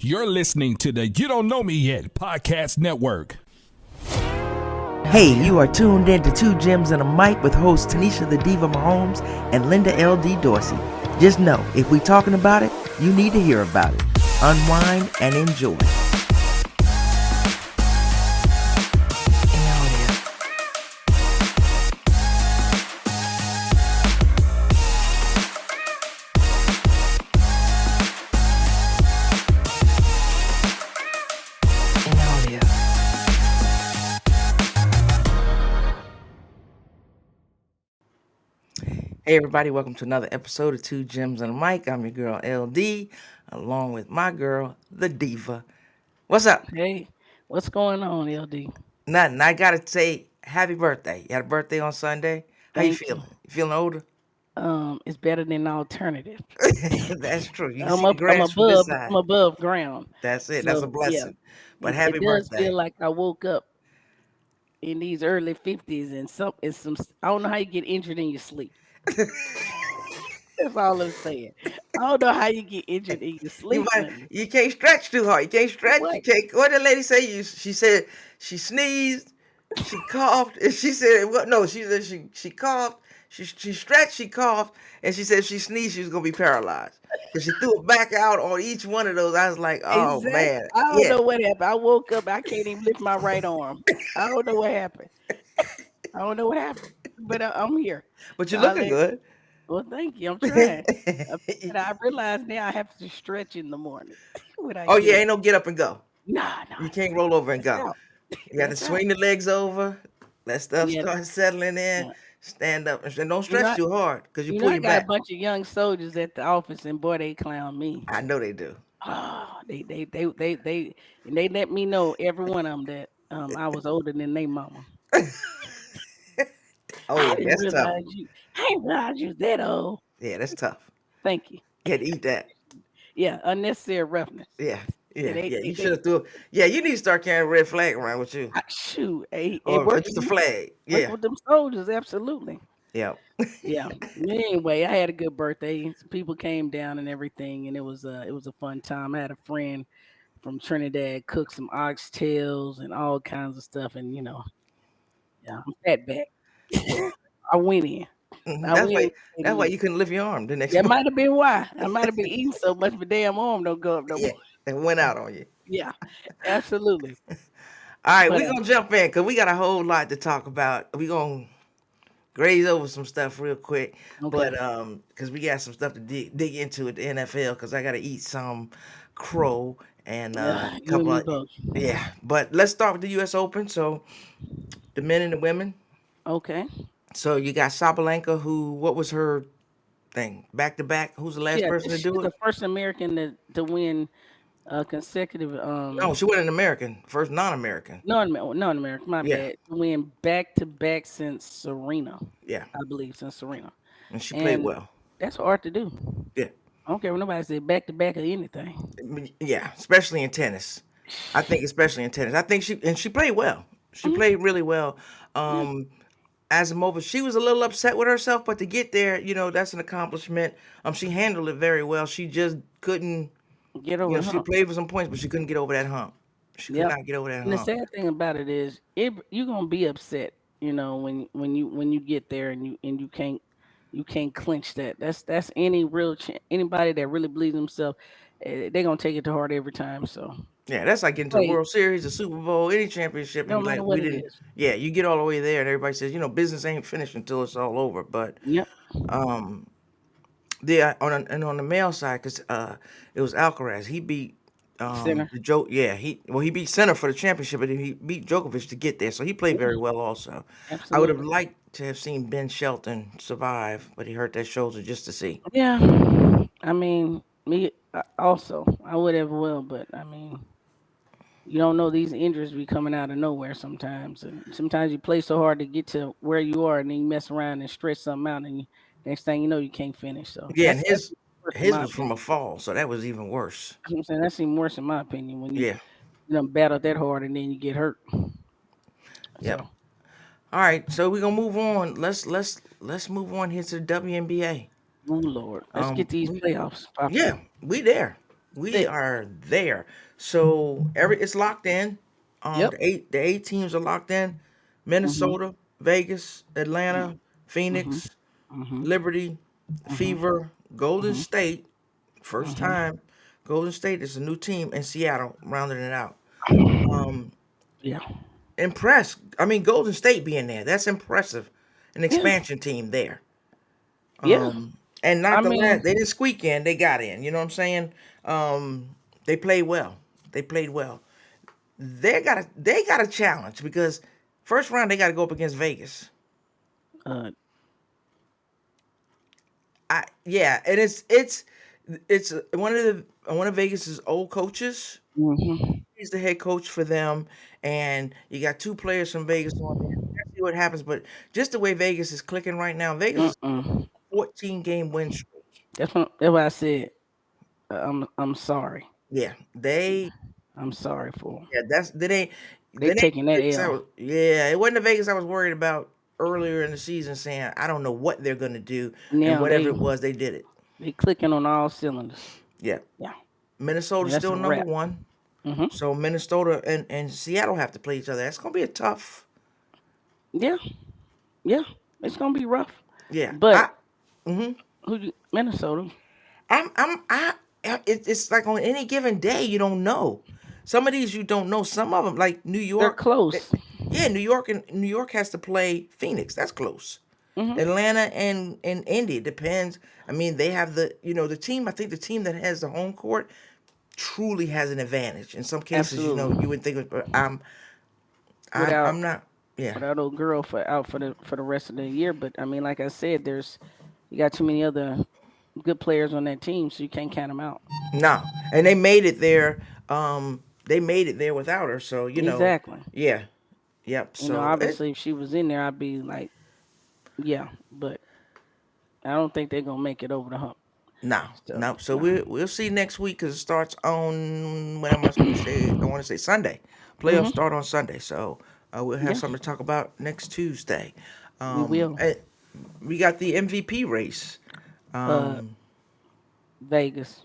You're listening to the You Don't Know Me Yet podcast network. Hey, you are tuned in to Two Gems and a Mic with hosts Tanisha the Diva Mahomes and Linda L.D. Dorsey. Just know, if we talking about it, you need to hear about it. Unwind and enjoy. Hey everybody, welcome to another episode of Two Gems and a Mic. I'm your girl LD, along with my girl, the Diva. What's up? Hey, what's going on, LD? Nothing. I gotta say, happy birthday. You had a birthday on Sunday. How you Thank you. feeling? You feeling older? It's better than alternative. That's true. You can I'm see the up. I'm grass from this above. side. I'm above ground. That's it. That's a So yeah, blessing. But it happy does feel birthday. like I woke up in these early 50s and some. I don't know how you get injured in your sleep. That's all I'm saying. I don't know how you get injured in your sleep, Linda. You can't stretch too hard. You can't stretch. You What? can't. What did the lady say? She said she sneezed, she coughed, and she said what? No, she said she coughed, she stretched, she coughed, and she said if she sneezed, she was gonna be paralyzed. Cause she threw it back out on each one of those. I was like, oh Exactly. man, I don't yeah. know what happened. I woke up. I can't even lift my right arm. I don't know what happened. I don't know what happened. But I'm here. But So you're I looking let good. Well, thank you. I'm trying. But I realize now I have to stretch in the morning when I Oh get yeah, up. ain't no get up and go. Nah, You can't roll over and that's go. out. You got to That's out. swing the legs over. Let stuff Yeah, start settling in. yeah. Stand up and don't You know, stretch too hard because you you know, pull I your got a back. bunch of young soldiers at the office, and boy, they clown me. I know they do. Oh, and they let me know every one of them that I was older than they mama. Oh I yeah, didn't that's tough. realize you. I didn't realize you was that old. Yeah, that's tough. Thank you. You had to eat that. Yeah, unnecessary roughness. Yeah, Yeah, yeah, yeah. You should have threw. Yeah, you need to start carrying a red flag around with you, shoot, it or worked just for a me. flag. Worked Yeah, with them soldiers, absolutely. yeah. Yeah. Anyway, I had a good birthday. People came down and everything, and it was a fun time. I had a friend from Trinidad cook some oxtails and all kinds of stuff, and yeah, I'm fat back. I went in. Mhm. I That's went in why. with a steady That's why load. you couldn't lift your arm the next That morning. might have been why. I might have been eating so much, my damn arm don't go up no Yeah, more. it went out on you. Yeah, absolutely. All right, But we're gonna jump in because we got a whole lot to talk about. We're gonna graze over some stuff real quick, okay. but because we got some stuff to dig into at the NFL because I got to eat some crow and a Yeah, you and couple me of both. yeah. But let's start with the U.S. Open. So the men and the women. Okay. So you got Sabalenka, who what was her thing? Back to back. Who's the last person to She's do it? the first American to win consecutive No, she wasn't an American. First non-American. non-American, my Yeah, bad. Win back to back since Serena, yeah, I believe, since Serena. and she played And well. that's hard to do. Yeah, I don't care what nobody say back to back or anything. yeah, especially in tennis. I think especially in tennis. I think she played well. She Mhm. played really well. Yeah, Um, Asimova, she was a little upset with herself, but to get there, that's an accomplishment. She handled it very well. She just couldn't, get over the she hump. played for some points, but she couldn't get over that hump. She could Yep. not get over that And the hump. sad thing about it is, you're gonna be upset, when you get there and you can't clinch that. That's anybody that really believes in themselves. They're gonna take it to heart every time. So Yeah, that's like getting to the hey, World Series, the Super Bowl, any championship, and no be like, matter we what it didn't. is. Yeah, you get all the way there, and everybody says, business ain't finished until it's all over. But Yep. um, and on the male side, because it was Alcaraz. He beat Center. the Joe. Yeah, he beat Center for the championship, but he beat Djokovic to get there. So he played very Yeah, well also. I would have absolutely. liked to have seen Ben Shelton survive, but he hurt that shoulder just to see. Yeah. I mean, me also. I would have well, but I mean, you don't know these injuries be coming out of nowhere sometimes, and sometimes you play so hard to get to where you are, and then you mess around and stretch something out, and next thing you know, you can't finish. So Yeah, and that's his worse in his my was from opinion. a fall, so that was even worse. That's what I'm saying. That's even worse in my opinion when you Yeah. battle that hard and then you get hurt. Yep. So, All right, so we're gonna move on. Let's move on here to the WNBA. oh Lord, let's get these We playoffs popping. yeah, we there. We Thick. are there. So it's locked in. Yep. The eight teams are locked in. Mhm. Minnesota, Vegas, Mhm. Atlanta, Mhm. Phoenix, Mhm. Liberty, Mhm. Fever, Golden Mhm. State. First Mhm. time Golden State is a new team, in Seattle rounding it out. Um, Yeah. Impressed. I mean, Golden State being there, that's impressive. An Yeah. expansion team there. Yeah. And I not the mean, last, they didn't squeak in, they got in. You know what I'm saying? They played well. They played well. They got a challenge because first round they got to go up against Vegas. uh, Yeah, and it's one of Vegas's old coaches. mhm. He's the head coach for them, and you got two players from Vegas on there. Let's see what happens, but just the way Vegas is clicking right now, Vegas is Mm-mm. 14 game win streak. That's what I said. I'm sorry. Yeah, they I'm sorry for 'em. yeah that's They that ain't taking that the Vegas I L. was yeah it wasn't the Vegas I was worried about earlier in the season, saying I don't know what they're gonna do, and Now whatever it was, they did it. they clicking on all cylinders. Yeah, Yeah. Yeah, Minnesota's that's still a number wrap. one. Mhm. So Minnesota and Seattle have to play each other. That's gonna be a tough. Yeah. Yeah. It's gonna be rough. Yeah, But hmm Minnesota? it's like on any given day you don't know. Some of these you don't know. Some of them like New They're York. close. Yeah, New York has to play Phoenix. That's close. Mhm. Atlanta and Indy depends. I mean, they have the team. I think the team that has the home court truly has an advantage. In some cases, you Absolutely. would think, but I'm Without not. Yeah, without old girl for out for the rest of the year. But I mean, like I said, you got too many other good players on that team, so you can't count them out. no, and they made it there. They made it there without her. So Exactly. yeah, yep. So Obviously, if she was in there, I'd be like, yeah. But I don't think they're gonna make it over the hump. no, So no. So no. we'll see next week because it starts on when am I going to say? I want to say Sunday. Playoffs Mhm. start on Sunday, so we'll have Yeah, something to talk about next Tuesday. we will. And we got the MVP race. Uh, Um, Vegas,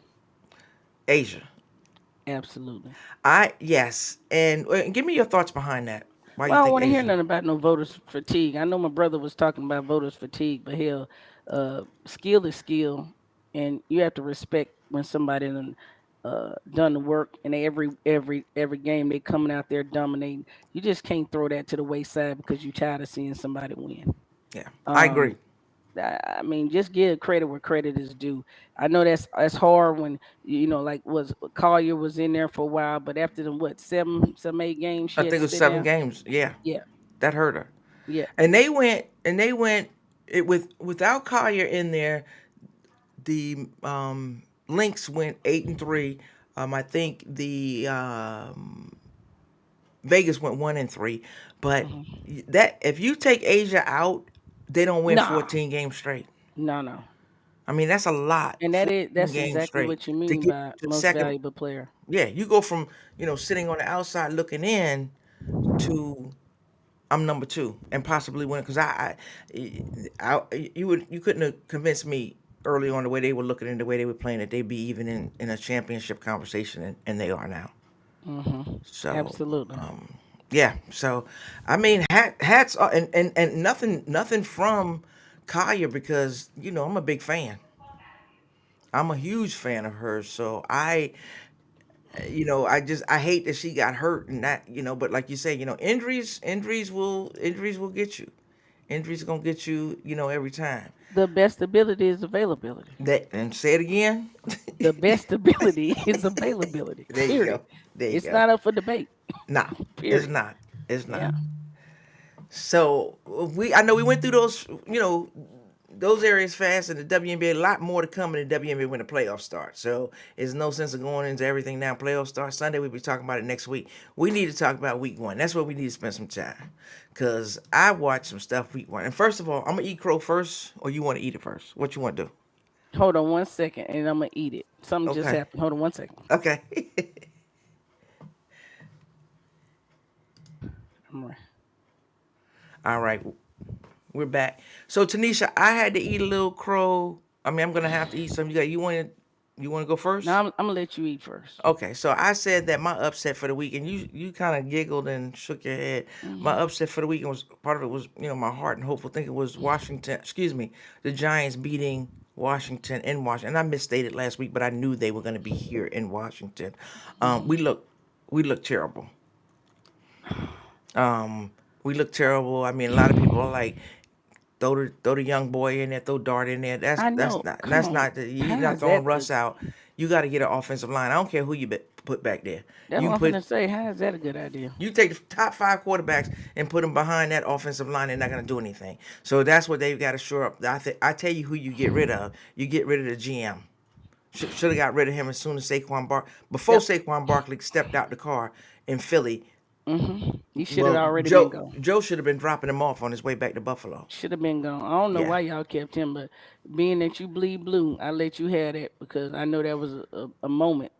Asia. absolutely. I Yes, and give me your thoughts behind that. Why Well, you I don't think want to hear Asia? nothing about no voters fatigue. I know my brother was talking about voters fatigue, but hell, skill is skill, and you have to respect when somebody done the work, and every game they coming out there dominating. You just can't throw that to the wayside because you tired of seeing somebody win. Yeah, I agree. Um, I mean, just give credit where credit is due. I know that's hard when like was Collier was in there for a while, but after the what 7, 8 games, I she had think to it was sit seven down. games. Yeah, Yeah, that hurt her. yeah. And they went it without Collier in there. The Lynx went 8-3. I think the Vegas went 1-3. But Hmm. that if you take Asia out, they don't win Nah, 14 games straight. no, no. I mean, that's a lot, And 14 that's games exactly straight what you to mean get by to the most second. valuable player. Yeah, you go from sitting on the outside looking in to I'm number two and possibly win because you couldn't have convinced me early on the way they were looking and the way they were playing that they'd be even in a championship conversation, and they are now. Hmm. So Absolutely. yeah, so I mean hats and nothing from Kaya because I'm a big fan. I'm a huge fan of hers. So I hate that she got hurt and that, but like you say, injuries will get you. Injuries gonna get you, every time. The best ability is availability. That and say it again. The best ability is availability. There you Period. go. There you It's go. not up for debate. No, it's Period. not. It's Yeah. not. So I know we went through those areas fast in the WNBA. A lot more to come in the WNBA when the playoffs start. So there's no sense of going into everything now. Playoffs start Sunday. We'll be talking about it next week. We need to talk about week one. That's where we need to spend some time. Cause I watched some stuff week one. And first of all, I'm gonna eat crow first, or you want to eat it first? What you want to do? Hold on 1 second, and I'm gonna eat it. Something just Okay. happened. Hold on 1 second. Okay. I'm right. All right. We're back. So Tanisha, I had to eat a little crow. I mean, I'm gonna have to eat some. You want You want to go first? Now I'm gonna let you eat first. Okay, so I said that my upset for the week, and you kind of giggled and shook your head. My Hmm. upset for the weekend was part of it was my heart and hopeful think it was Washington. Excuse me, the Giants beating Washington in Washington. And I misstated last week, but I knew they were going to be here in Washington. Hmm. We look terrible. Um, we look terrible. I mean, a lot of people are like, throw the young boy in there, throw Dart in there. That's I that's know. not Come that's on. not you're How not is throwing that a Russ out. You got to get an offensive line. I don't care who you put back there. that's You what can I'm put finna say. How is that a good idea? you take the top five quarterbacks and put them behind that offensive line. They're not going to do anything. So that's what they've got to shore up. I tell you who you get rid of. You get rid of the GM. Should have got rid of him as soon as before Yep. Saquon Barkley stepped out the car in Philly. He should have Well, already been Joe gone. Joe should have been dropping him off on his way back to Buffalo. Should have been gone. I don't know Yeah, why y'all kept him, but being that you bleed blue, I let you have that because I know that was a moment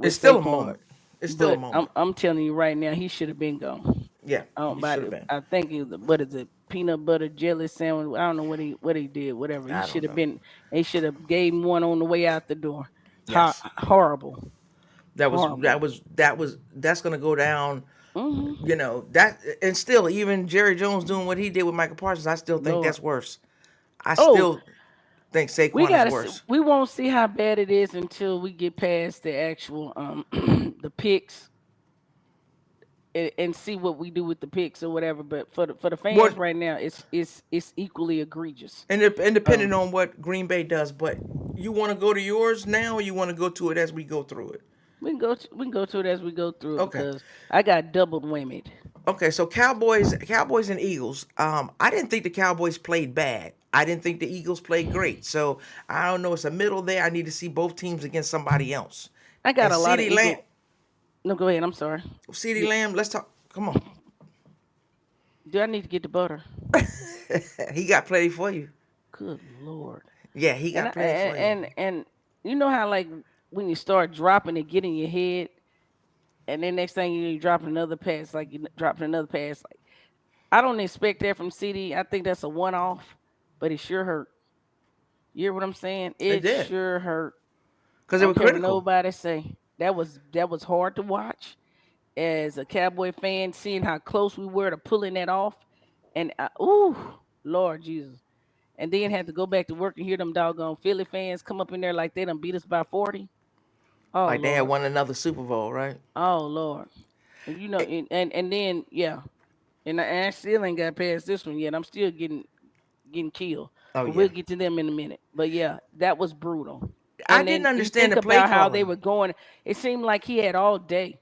it's with still a Saquon. moment. It's still a But I'm moment. I'm telling you right now, he should have been gone. Yeah, he About should it, have been. I think it was what is it, peanut butter jelly sandwich. I don't know what he did, whatever. He I should don't have know. been. They should have gave him one on the way out the door. Yes, Horrible, that was that horrible. was that was that's gonna go down. Hmm. That and still even Jerry Jones doing what he did with Michael Parsons, I still think Lord. that's worse. I Oh, still think we Saquon is gotta see. worse. We won't see how bad it is until we get past the actual the picks and see what we do with the picks or whatever. But for the fans What right now, it's equally egregious. and depending Um, on what Green Bay does, but you want to go to yours now, or you want to go to it as we go through it? we can go to it as we go through it Okay. because I got doubled whammied. Okay, so Cowboys and Eagles. I didn't think the Cowboys played bad. I didn't think the Eagles played great. So I don't know. It's a middle there. I need to see both teams against somebody else. I got And a lot of Ceedee Lamb, Eagle. No, go ahead. I'm sorry. Ceedee Di- Lamb. Let's talk. Come on. Do I need to get the butter? He got plenty for you. Good Lord. Yeah, he And got plenty for you. and you know how like when you start dropping it, get in your head, and then next thing you know, you're dropping another pass, like you dropping another pass. Like I don't expect that from CD. I think that's a one off, but it sure hurt. You hear what I'm saying? It It did sure hurt. because I they don't were care what critical. nobody say. That was hard to watch as a Cowboy fan, seeing how close we were to pulling that off, and ooh, Lord Jesus. And then had to go back to work and hear them doggone Philly fans come up in there like they done beat us by 40. Oh Like they had Lord. won another Super Bowl, right? Oh Lord. And and then yeah. And I still ain't got past this one yet. I'm still getting killed. Oh But we'll yeah. get to them in a minute. But yeah, that was brutal. I And then didn't you understand think the play about how they calling. were going. It seemed like he had all day.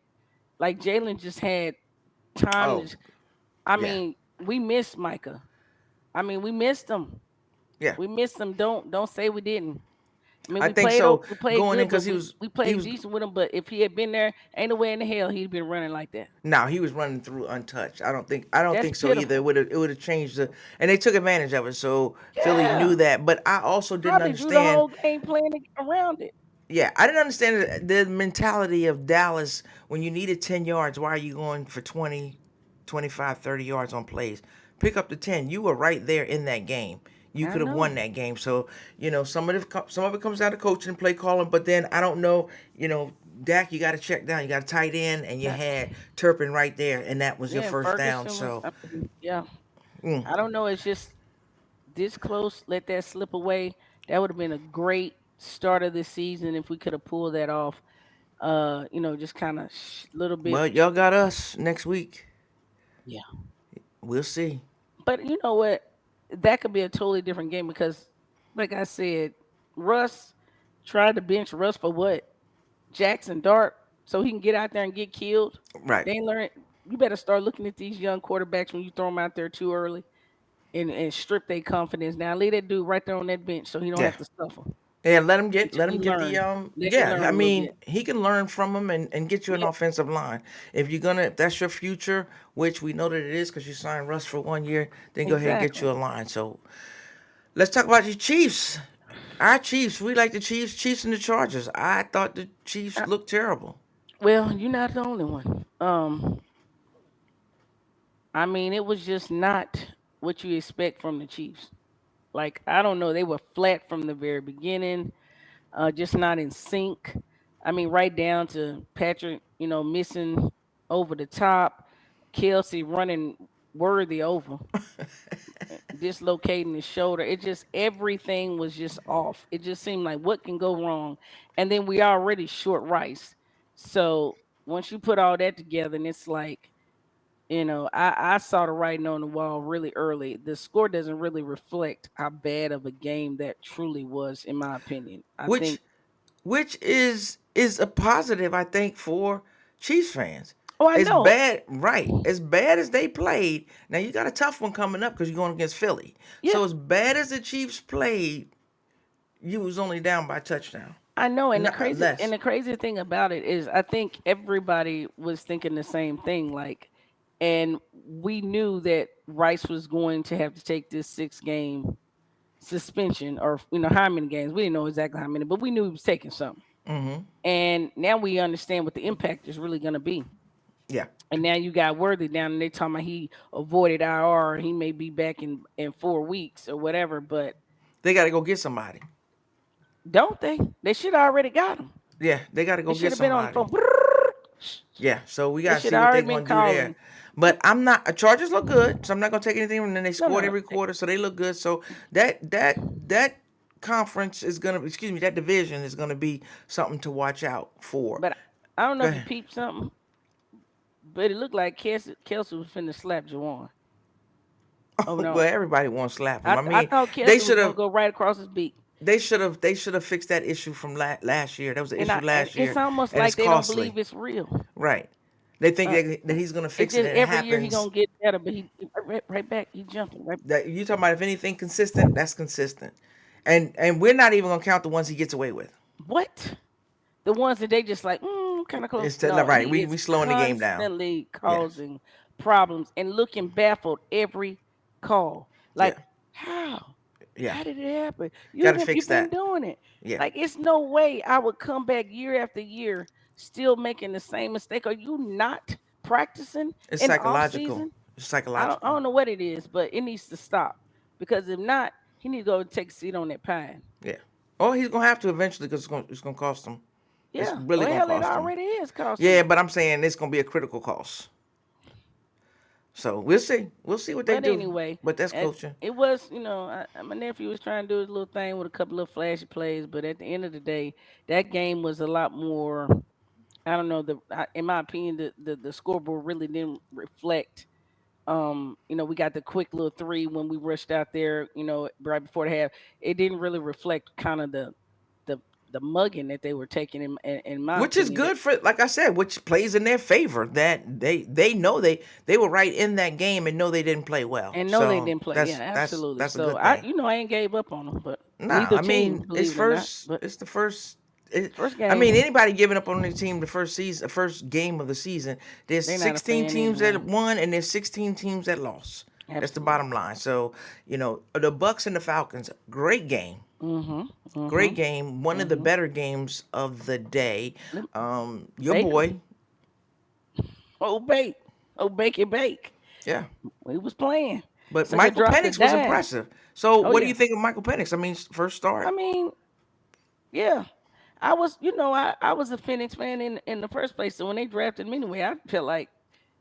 Like Jalen just had time Oh to. I yeah, mean, we missed Micah. I mean, we missed him. yeah. We missed him. Don't say we didn't. I mean, I think so. we played Going in good, but because we he played was decent with him. But if he had been there, ain't no way in the hell he'd been running like that. now he was running through untouched. I don't That's think so either. pitiful. It would have changed the and they took advantage of it. So Philly knew Yeah, that, but I also didn't probably drew the understand. whole game plan around it. Yeah, I didn't understand the mentality of Dallas when you needed 10 yards. Why are you going for 20, 25, 30 yards on plays? Pick up the 10. You were right there in that game. You I could have won know. that game. So, some of it comes down to coaching and play calling, but then I don't know, Dak, you got to check down. You got a tight end, and you That, had Turpin right there, and that was your yeah, first down. Ferguson was. So, I mean, yeah, mm, I don't know. It's just this close. Let that slip away. That would have been a great start of the season if we could have pulled that off. Just kind of little bit. well, y'all got us next week. Yeah. We'll see. But you know what? That could be a totally different game because, like I said, Russ tried to bench Russ for what? Jackson Dart, so he can get out there and get killed. Right. They ain't learn. You better start looking at these young quarterbacks when you throw them out there too early and strip their confidence. Now leave that dude right there on that bench so he don't Yeah. have to suffer Yeah, let him get the until he learn. Let him yeah, I learn a little mean, bit. he can learn from him and get you an Yeah, offensive line. If that's your future, which we know that it is because you signed Russ for 1 year, then go ahead and get exactly. you a line. So let's talk about your Chiefs. Our Chiefs, we like the Chiefs and the Chargers. I thought the Chiefs Uh, looked terrible. well, you're not the only one. I mean, it was just not what you expect from the Chiefs. Like I don't know, they were flat from the very beginning. just not in sync. I mean, right down to Patrick, missing over the top, Kelsey running worthy over, dislocating his shoulder. It just everything was just off. It just seemed like what can go wrong, and then we already short Rice. So once you put all that together, and it's like I saw the writing on the wall really early. The score doesn't really reflect how bad of a game that truly was, in my opinion. I which think. which is a positive, I think, for Chiefs fans. Oh, I As know. bad, right? As bad as they played. Now you got a tough one coming up because you're going against Philly. Yeah, So as bad as the Chiefs played, you was only down by a touchdown, I know. And the not crazy and less. the crazy thing about it is, I think everybody was thinking the same thing. Like, and we knew that Rice was going to have to take this 6 game suspension, or how many games. We didn't know exactly how many, but we knew he was taking some. Mm-hmm. And now we understand what the impact is really going to be. Yeah, And now you got Worthy down, and they talking about he avoided IR. He may be back in 4 weeks or whatever. But they got to go get somebody. don't they? They should have already got him. Yeah, they got to They go should get have been on the somebody. phone. Yeah, so we They got to should see have what they're already been going to do there. calling. But I'm not. Chargers look good, so I'm not going to take anything. And then they No, no, scored no. every quarter, so they look good. So that conference is gonna, excuse me, that division is gonna be something to watch out for. But I don't know Go if you ahead. peeped something, but it looked like Kelsey was finna slap Jawan. Oh Well, no, everybody wants to slap him. I I I mean, thought they Kelsey was should gonna have. go right across his beak. They should have fixed that issue from last year. That was the And issue and last it's year, almost and it's like they don't costly. believe it's real. Right? They think Uh, that he's gonna it's fix it, just and it every year he happens. gonna get better, but he right back. He jumping right. That you talking about, if anything consistent, that's consistent, and we're not even gonna count the ones he gets away with. What? The ones that they just like, kind of close. It's No, right. he We is slowing the game down. constantly Yeah, causing problems and looking baffled every call. yeah, Like, how? yeah. How did it happen? Got to You've fix been that. doing it. Yeah, Like, it's no way I would come back year after year still making the same mistake. Are you not practicing it's in the off psychological. season? It's I psychological. don't know what it is, but it needs to stop. Because if not, he needs to go take a seat on that pine. Yeah. Oh, he's gonna have to eventually because it's gonna cost him. It's Yeah. really Well, gonna hell, it cost him. already is costing Yeah, him. but I'm saying it's gonna be a critical cost. So we'll see. We'll see what they But do. anyway, But that's coaching. it was, my nephew was trying to do his little thing with a couple of flashy plays, but at the end of the day, that game was a lot more. I don't know. In my opinion, the scoreboard really didn't reflect. We got the quick little three when we rushed out there. Right before the half, it didn't really reflect kind of the the mugging that they were taking. In my Which is opinion, good for, like I said, which plays in their favor. That they know they were right in that game and know they didn't play well. and no, they So didn't play. Yeah, that's that's absolutely. that's a So good thing. I ain't gave up on them, but Nah, neither I team, mean it's believe it or not. first. But It's the first. first I mean, game, anybody giving up on the team the first season, first game of the season. There's they're not a 16 fan teams anyway. that won, and there's 16 teams that lost. That's the bottom Absolutely. line. So the Bucks and the Falcons, great game. Mhm. Great Mhm. game. One of the Mhm. better games of the day. Lem- Your Baker. boy, Oh bake. Oh bake it bake. yeah. We was playing. But Sucker Michael dropped the Penix was dime. impressive. So, Oh what do you yeah. think of Michael Penix? I mean, first I start. mean, yeah. I was, I was a Phoenix fan in the first place. So when they drafted me anyway, I felt like,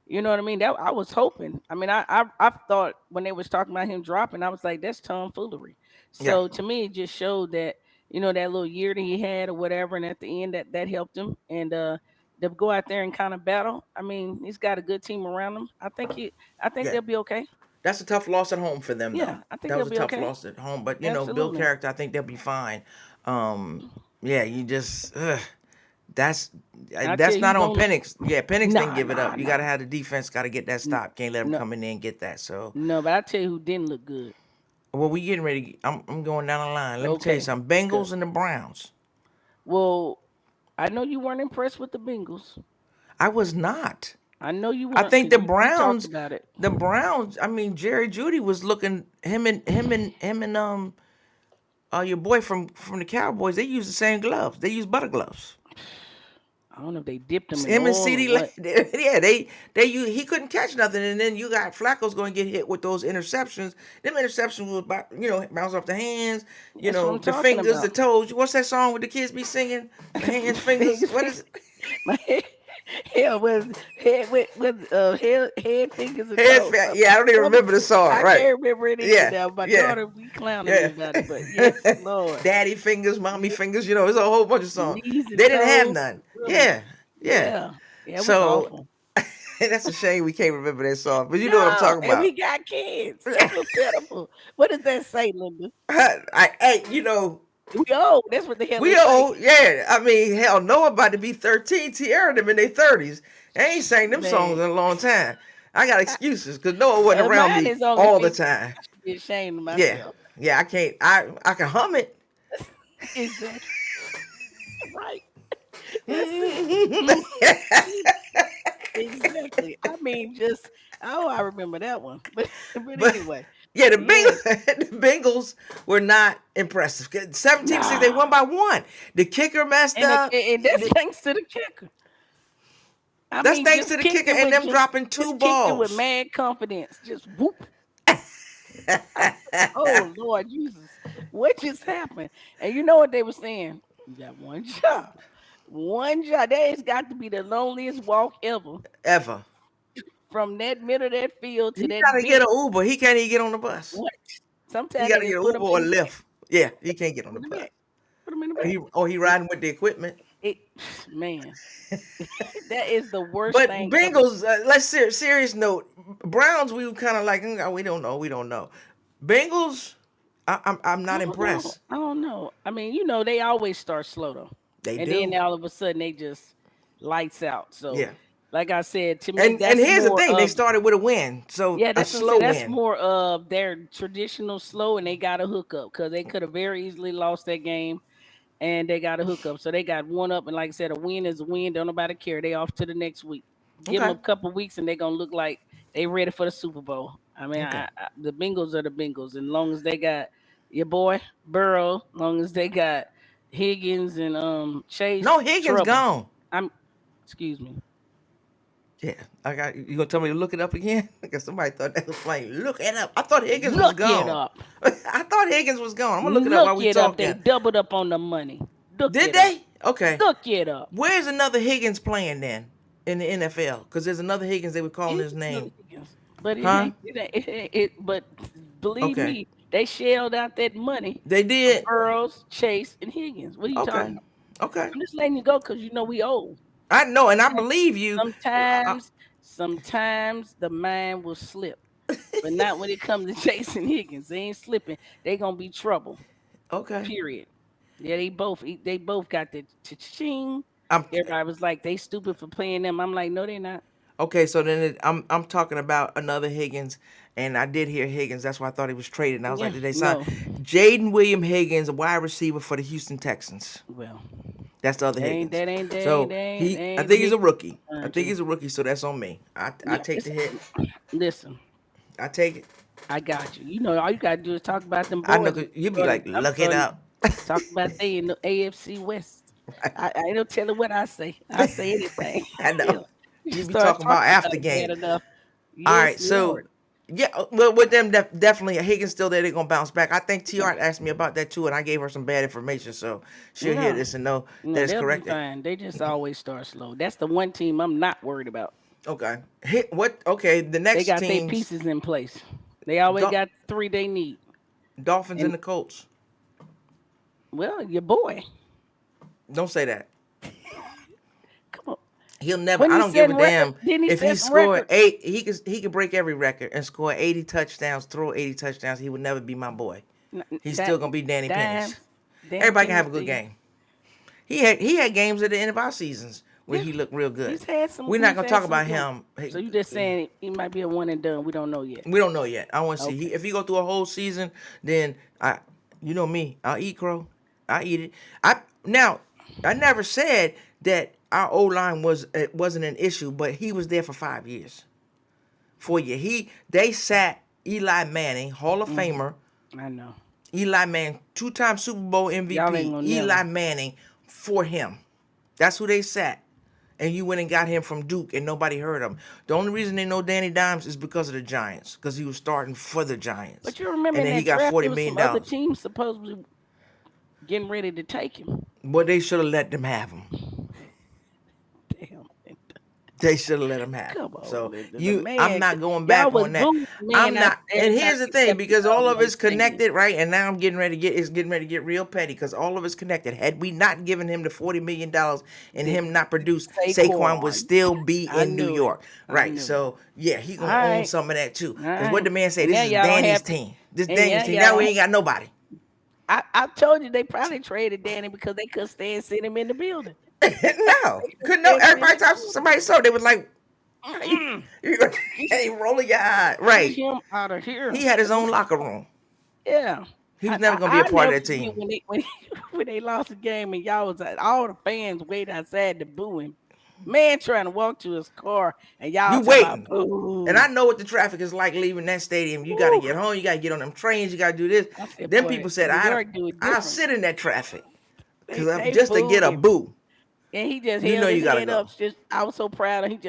you know what I mean. That I was hoping. I mean, I thought when they was talking about him dropping, I was like, that's tomfoolery. Yeah, So to me, it just showed that that little year that he had or whatever, and at the end that helped him. And to go out there and kind of battle. I mean, he's got a good team around him. I think yeah. they'll be okay. That's a tough loss at home for them, though. Yeah, I think That they'll was a be tough okay. loss at home. But Bill Absolutely. character, I think they'll be fine. Um, yeah, you just that's I tell that's you, not who's on on? Penix. Yeah, Penix didn't Nah, give it nah, up. You got to nah. have the defense. Got to get that N- stop. Can't let them No, come in there and get that. So, no. But I tell you, who didn't look good. well, we getting ready. I'm going down the line. Let me tell you Okay, something. good. Bengals and the Browns. Well, I know you weren't impressed with the Bengals. I was not. I know you I weren't think because the you talked Browns, about it. the Browns. I mean, Jerry Judy was looking him and your boy from the Cowboys. They use the same gloves. They use butter gloves. I don't know if they dipped him in Him and oil or CD, what. yeah, he couldn't catch nothing, and then you got Flacco's going to get hit with those interceptions. Them interceptions was about, bounce off the hands, That's what I'm the talking fingers, the about. toes. What's that song with the kids be singing? The hands, fingers. What is it? My head, hell was head with head fingers and Head, toes. yeah, I don't even Something- remember the song. I Right? can't remember it either Yeah, now. My yeah, daughter be clowning me yeah. about it, but yes, Lord. Daddy fingers, mommy Yeah, fingers. It's a whole bunch of songs. knees and They didn't have toes. none. Ugh. Yeah, yeah. Yeah. Yeah, it was So awful. that's a shame we can't remember that song, but you know what I'm No, talking and we about. got kids. That's what's pitiful. What does that say, Linda? Hey, We old. That's what the hell we it say. old, yeah. I mean, hell, Noah about to be 13. Tierra them in their 30s. They ain't sang them songs Man, in a long time. I got excuses because Noah wasn't around mine me is only all the 15. time. I should be ashamed of Yeah, myself. yeah. I can't. I can hum it. Exactly. Right. That's it. Mhm. Exactly. I mean, just I remember that one. But But anyway, yeah, the yes. Bengals, the Bengals were not impressive. 17-6, they won Nah. by one. The kicker messed up. And that's thanks to the kicker. I That's mean, thanks to the kicker and them dropping two just kicked it with balls. mad confidence. Just whoop. I said, oh Lord Jesus, what just happened? And you know what they were saying? You got one job. One job. That has got to be the loneliest walk ever. Ever. From that middle of that field to He that gotta get bench. an Uber. He can't even get on the bus. What? He Sometimes they gotta get just an put Uber them or in a the back. Lyft. Yeah, he can't get on In the the bus. back. Put them in the Or back. he It, riding with the equipment. it man, that is the worst But thing ever. Bengals, let's serious note. Browns, we were kind of like, we don't know, we don't know. Bengals, I'm I not don't know. impressed. I don't know. I mean, they always start slow though, They and then do, all of a sudden they just lights out. So, yeah. like I said, to me, And that's here's the more thing: they of started with a win, so yeah. a That's what I'm slow saying. That's win. more of their traditional slow, and they got a hookup because they could have very easily lost that game and they got a hookup. So they got one up, and like I said, a win is a win. Don't nobody care. They off to the next week. Give them Okay, a couple weeks, and they're gonna look like they ready for the Super Bowl. I mean, okay. the Bengals are the Bengals, and long as they got your boy Burrow, long as they got Higgins and No, Chase, Higgins trouble. gone. I'm excuse me. Yeah, I got you. Gonna tell me to look it up again? Because somebody thought that was funny. Look it up. I thought Higgins was Look it gone. up. I thought Higgins was gone. I'm gonna look it up while Look we it up. They talking. doubled up on the money. Look Did it up. they? Okay. Look it up. Where's another Higgins playing then in the NFL? Because there's another Higgins they were calling It's his another name, Higgins, but it huh? ain't. But believe Okay, me, they shelled out that money they for did. Burrows, Chase, and Higgins. What are you talking Okay, about? okay. I'm just letting you go because we old. I know, and I Sometimes, believe you. Uh, sometimes, sometimes the mind will slip, but not when it comes to Chase and Higgins. They ain't slipping. They gonna be trouble. okay, Period. Yeah, they both got the ching. I'm Everybody was like, they stupid for playing them. I'm like, no, they're not. okay. So then I'm talking about another Higgins, and I did hear Higgins. That's why I thought he was traded. And I was like, Yeah, did they sign no. Jaden William Higgins, a wide receiver for the Houston Texans? Well, That's the other That ain't Higgins. that ain't that ain't So that ain't, that I ain't the think he's a Higgins rookie. I'm I referring think to. he's a rookie. So that's on me. I Yeah, take the hit. listen, I take it. I got you. All you gotta do is talk about them I know boys. 'cause you be like, I'm look it starting up. talk about they in the AFC West. I ain't no telling what I say. I say anything. I know. Hell, you You be start talking about talking about after it bad game. enough. All Yes, right, so Lord. yeah, well, with them definitely Higgins still there. They're gonna bounce back. I think T Yeah. Art asked me about that too, and I gave her some bad information, so she'll hear No, this and know that no, it's they'll be corrected. fine. They just always start slow. That's the one team I'm not worried about. Okay, hit what? Okay, the They next got their teams: pieces in place. They always Dol- got three they need. Dolphins and And the Colts. well, your boy. Don't say that. Come on. He'll never. When I he don't give a setting record, damn didn't he if he set some scored records? eight. He could break every record and score 80 touchdowns, throw 80 touchdowns. He would never be my boy. He's still That gonna be Danny Pennies. dimes, damn Everybody can have pennies a to good you. game. He had games at the end of our seasons where Yeah, he looked real good. he's had some. We're not He's gonna had talk some about good. him. So you just saying he might be a one and done. We don't know yet. We don't know yet. I want to see. Okay. If he go through a whole season, then you know me, I'll eat crow. I eat it. I never said that our O line wasn't an issue, but he was there for 5 years. 4 years. They sat Eli Manning, Hall of Mm, Famer, I know. Eli Manning, two-time Super Bowl Y'all ain't MVP, gonna never. Eli Manning for him. That's who they sat. and you went and got him from Duke, and nobody heard him. The only reason they know Danny Dimes is because of the Giants, because he was starting for the Giants, But you remember and in then he that got draft, forty there was million some other dollars. teams supposedly getting ready to take him. But they should have let them have him. Damn. They should have let him have him. Come on, So Linda. The I'm man, not going y'all back was on that. booing the man I'm out not. every And time here's the he thing, stepped because out all on of them it's stadium. connected, right? And now I'm getting ready to get it's getting ready to get real petty because all of it's connected. Had we not given him the $40 million and The him not produced, Saquon would Saquon. still be I in New knew it. York, I right? knew it. So yeah, he All gonna own right. some of that too. All Because what right. the man say, And this now is y'all don't Danny's have to. team. This And Daniel's yeah, team. y'all Now don't we have. ain't got nobody. I told you they probably traded Danny because they couldn't stand seeing him in the building. No, They couldn't couldn't know. stand seeing Everybody him time in the somebody saw, they was like, you, building. you, Get, hey, rolling your eye, get right? him out of He here. had his own locker room. Yeah. He was I, never I, gonna be a I part of never that forget team. when when they lost the game and y'all was all the fans waiting outside to boo him. Man trying to walk to his car and y'all You talking about waiting. And I boo. know what the traffic is like leaving that stadium. You got to Woo. get home. You got to get on them trains. You got to do this. I said, Then boy, people said, New York do it I'll different. sit in that traffic because They just to get booed a him. boo. And he just You know held his you got to head up. go. Just I was so proud of him. He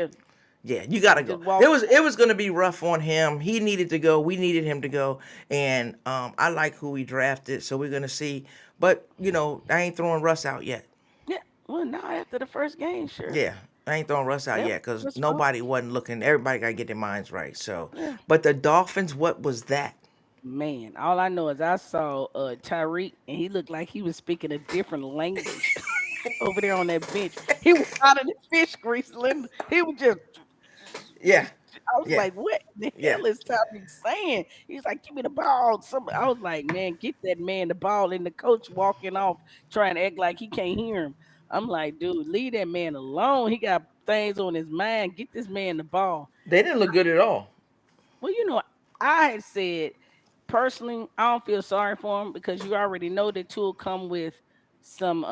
Yeah, you got to just go. walked. It was going to be rough on him. He needed to go. We needed him to go. And I like who we drafted, so we're going to see. But I ain't throwing Russ out yet. Yeah. Well, now after the first game, sure. Yeah, I ain't throwing Russ out That yet because was supposed. nobody wasn't looking. Everybody got to get their minds right. So, Yeah. but the Dolphins, what was that? Man, all I know is I saw Tyreek and he looked like he was speaking a different language over there on that bench. He was out of the fish grease. He was just Yeah, I was yeah, like, what the yeah. hell is Tyreek saying? He's like, give me the ball. I was like, man, get that man the ball. And the coach walking off trying to act like he can't hear him. I'm like, dude, leave that man alone. He got things on his mind. Get this man the ball. They didn't look good at all. Well, I had said personally, I don't feel sorry for him because you already know that tool come with some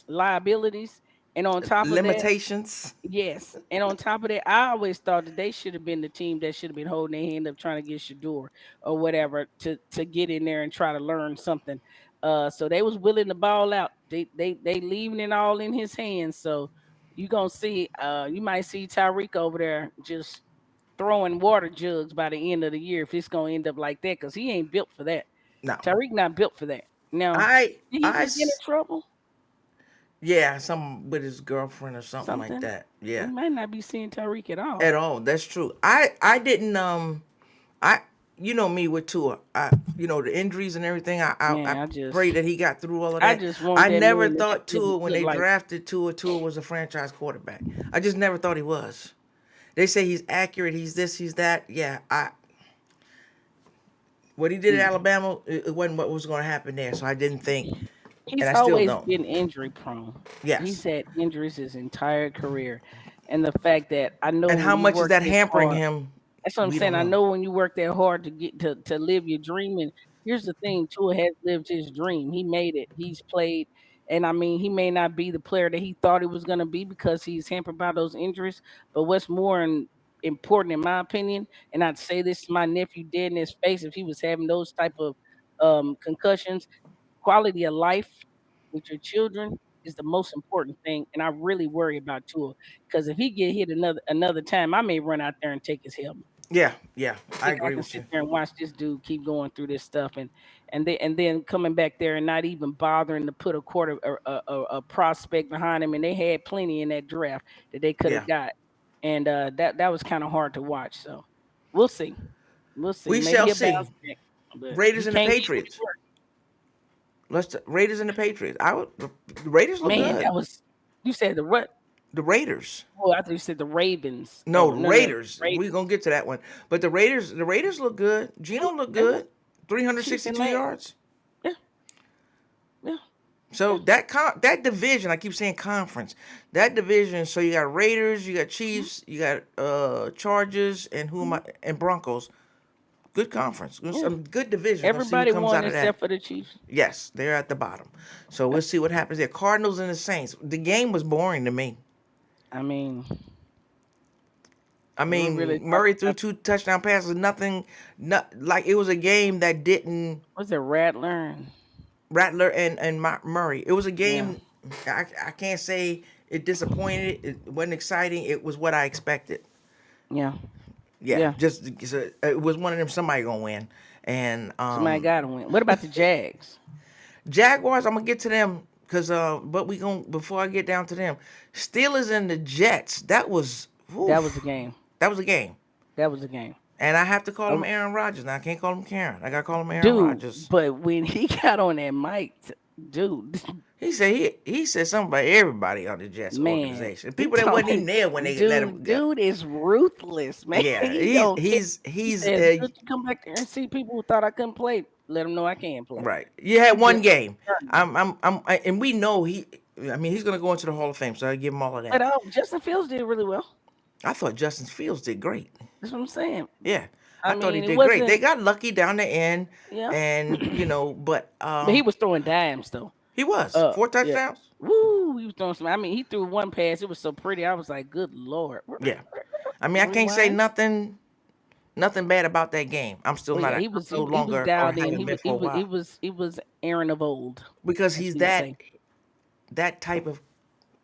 liabilities. And on top of that, Limitations. yes, and on top of that, I always thought that they should have been the team that should have been holding their hand up, trying to get Shador or whatever to get in there and try to learn something. So they was willing to ball out. They leaving it all in his hands. So you gonna see, you might see Tyreek over there just throwing water jugs by the end of the year if it's gonna end up like that, because he ain't built for that. No, Tyreek not built for that. Now, I, did he I, just get in s- trouble? yeah, some with his girlfriend or something like Something? that. We Yeah, might not be seeing Tyreek at all. at all. That's true. I didn't, I, you know me with Tua. The injuries and everything. I Man, pray that he got through all of I that. just want I that never man to thought just Tua when look they like drafted Tua was a franchise quarterback. I just never thought he was. They say he's accurate. He's this. He's that. Yeah, what he did at mm. Alabama, it wasn't what was going to happen there. So I didn't think, He's and I still always don't. been injury prone. He's Yes. had injuries his entire career. And the fact that I know And when how you much is work that this hampering hard, him? that's what I'm We don't saying. I know. know when you work that hard to get to live your dream. And here's the thing, Tua has lived his dream. He made it. He's played. And I mean, he may not be the player that he thought he was going to be because he's hampered by those injuries. But what's more important, in my opinion, and I'd say this to my nephew dead in his face if he was having those type of concussions, quality of life with your children is the most important thing. And I really worry about Tua because if he get hit another time, I may run out there and take his helmet. Yeah, yeah, I Think I agree can with sit you. there and watch this dude keep going through this stuff and then coming back there and not even bothering to put a quarter a prospect behind him, and they had plenty in that draft that they could Yeah, have got, and that was kind of hard to watch. So we'll see, we'll see. we Maybe shall he'll see. bounce back, but he Raiders and the can't get what Patriots. Raiders and the Patriots. The Raiders look man. good. That was you said the what? The Raiders. Oh, I thought you said the Ravens. No, Oh no, Raiders. We Raiders. gonna get to that one. But the Raiders look good. Gino look They was good. Three hundred Chiefs and sixty-two Lane. yards. Yeah, yeah, So yeah. that division, I keep saying conference. That division. So you got Raiders, you got Mhm, Chiefs, you got Chargers, and who am mhm, I? And Broncos. Good conference. yeah. Good division. Let's see what Everybody comes won out of that. except for the Chiefs. Yes, they're at the bottom. So we'll see what happens there. Cardinals and the Saints. The game was boring to me. I mean, I we're mean, really talking Murray threw about two touchdown passes. Nothing, not like it was a game that didn't what's it, Rattler? Rattler and Murray. It was a Yeah, game. I can't say It disappointed. It wasn't exciting. It was what I expected. Yeah, Yeah, yeah. just it was one of them. Somebody gonna win, and Somebody got to win. What about the Jags? Jaguars. I'm gonna get to them because but we gonna before I get down to them, Steelers and the Jets. That was That was a oof, game. that was a game, That was a game. and I have to call Uh, him Aaron Rodgers. Now I can't call him Karen. I gotta call him Aaron dude, Rodgers. but when he got on that mic, dude, He said something about everybody on the Jets man, organization. he People that wasn't even talking, there when they let him dude, go. dude is ruthless, man. Yeah, He don't care. He he's says, "Good to come back there and see people who thought I couldn't play. Let them know I can play." right. You He had one just, game. And we know he. I mean, he's gonna go into the Hall of Fame, so I give him all of but that. Justin Fields did really well. I thought Justin Fields did great. That's what I'm saying. Yeah, I I thought he mean, it did great. They wasn't, got lucky down the end, yeah, and but but he was throwing dimes though. he was four Yeah. touchdowns. Woo, he was throwing some. I mean, he threw one pass. It was so pretty. I was like, "Good lord!" Yeah, I mean, I can't say Rewind. nothing bad about that game. I'm still Oh not. yeah, I'm he was no he was longer or dialed in. haven't He been was for a while he was Aaron of old, because as he's we say. that type of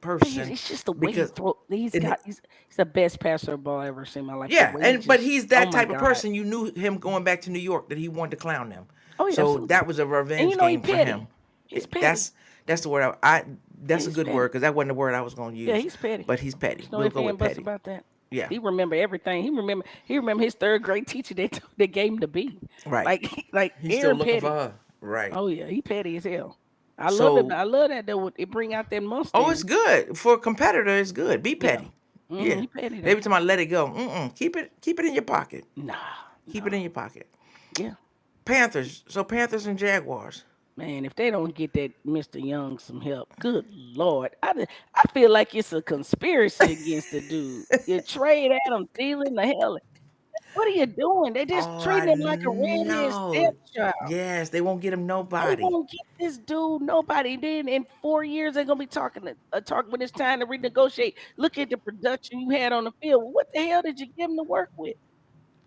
But person. it's just the way he Because throw. in He's the best passer of ball I ever seen in my life. The Yeah, way he and but just, he's oh that my type of god. person. You knew him going back to New York that he wanted to clown them. Oh yeah, So absolutely. that was a And you revenge know he game for him. petty. He's petty. That's the word I Yeah, that's a he's good word petty. because that wasn't the word I was going to Yeah, use. he's petty. But he's petty. There's no We'll if go and with buts petty. about that. Yeah. He remember everything. He remember his third grade teacher that gave him the B. Right. Like like He's still Aaron looking for Petty. her. Right. Oh yeah, he petty as hell. I love it. So I love that though. It bring out that monster oh, in it's him. good for a competitor. It's good. Be Yeah. petty. Yeah. He petty though. Every time I let it go, keep it in your pocket. Nah, Keep it in no. your pocket. Yeah. Panthers. So Panthers and Jaguars. Man, if they don't get that Mr. Young some help, good Lord. I feel like it's a conspiracy against the dude. You trade Adam Thielen the hell. What are you doing? They just Oh, I treating him like a redhead know. stepchild. Yes, they won't get him They nobody. won't get this dude nobody. Then in 4 years they're gonna be talking when it's time to renegotiate. Look at the production you had on the field. What the hell did you give him to work with?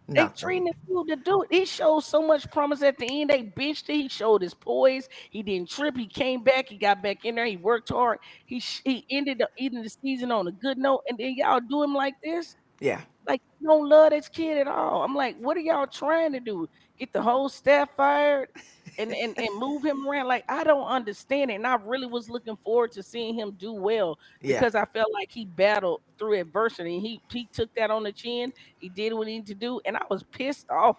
They Nothing. treating the dude to do it. He showed so much promise at the end. They benched it. He showed his poise. He didn't trip. He came back. He got back in there. He worked hard. He ended up ending the season on a good note. And then y'all do him like this. Yeah. Like, you don't love this kid at all. I'm like, what are y'all trying to do? Get the whole staff fired and move him around? Like, I don't understand it. And I really was looking forward to seeing him do well Yeah. because I felt like he battled through adversity. He took that on the chin. He did what he needed to do, and I was pissed off.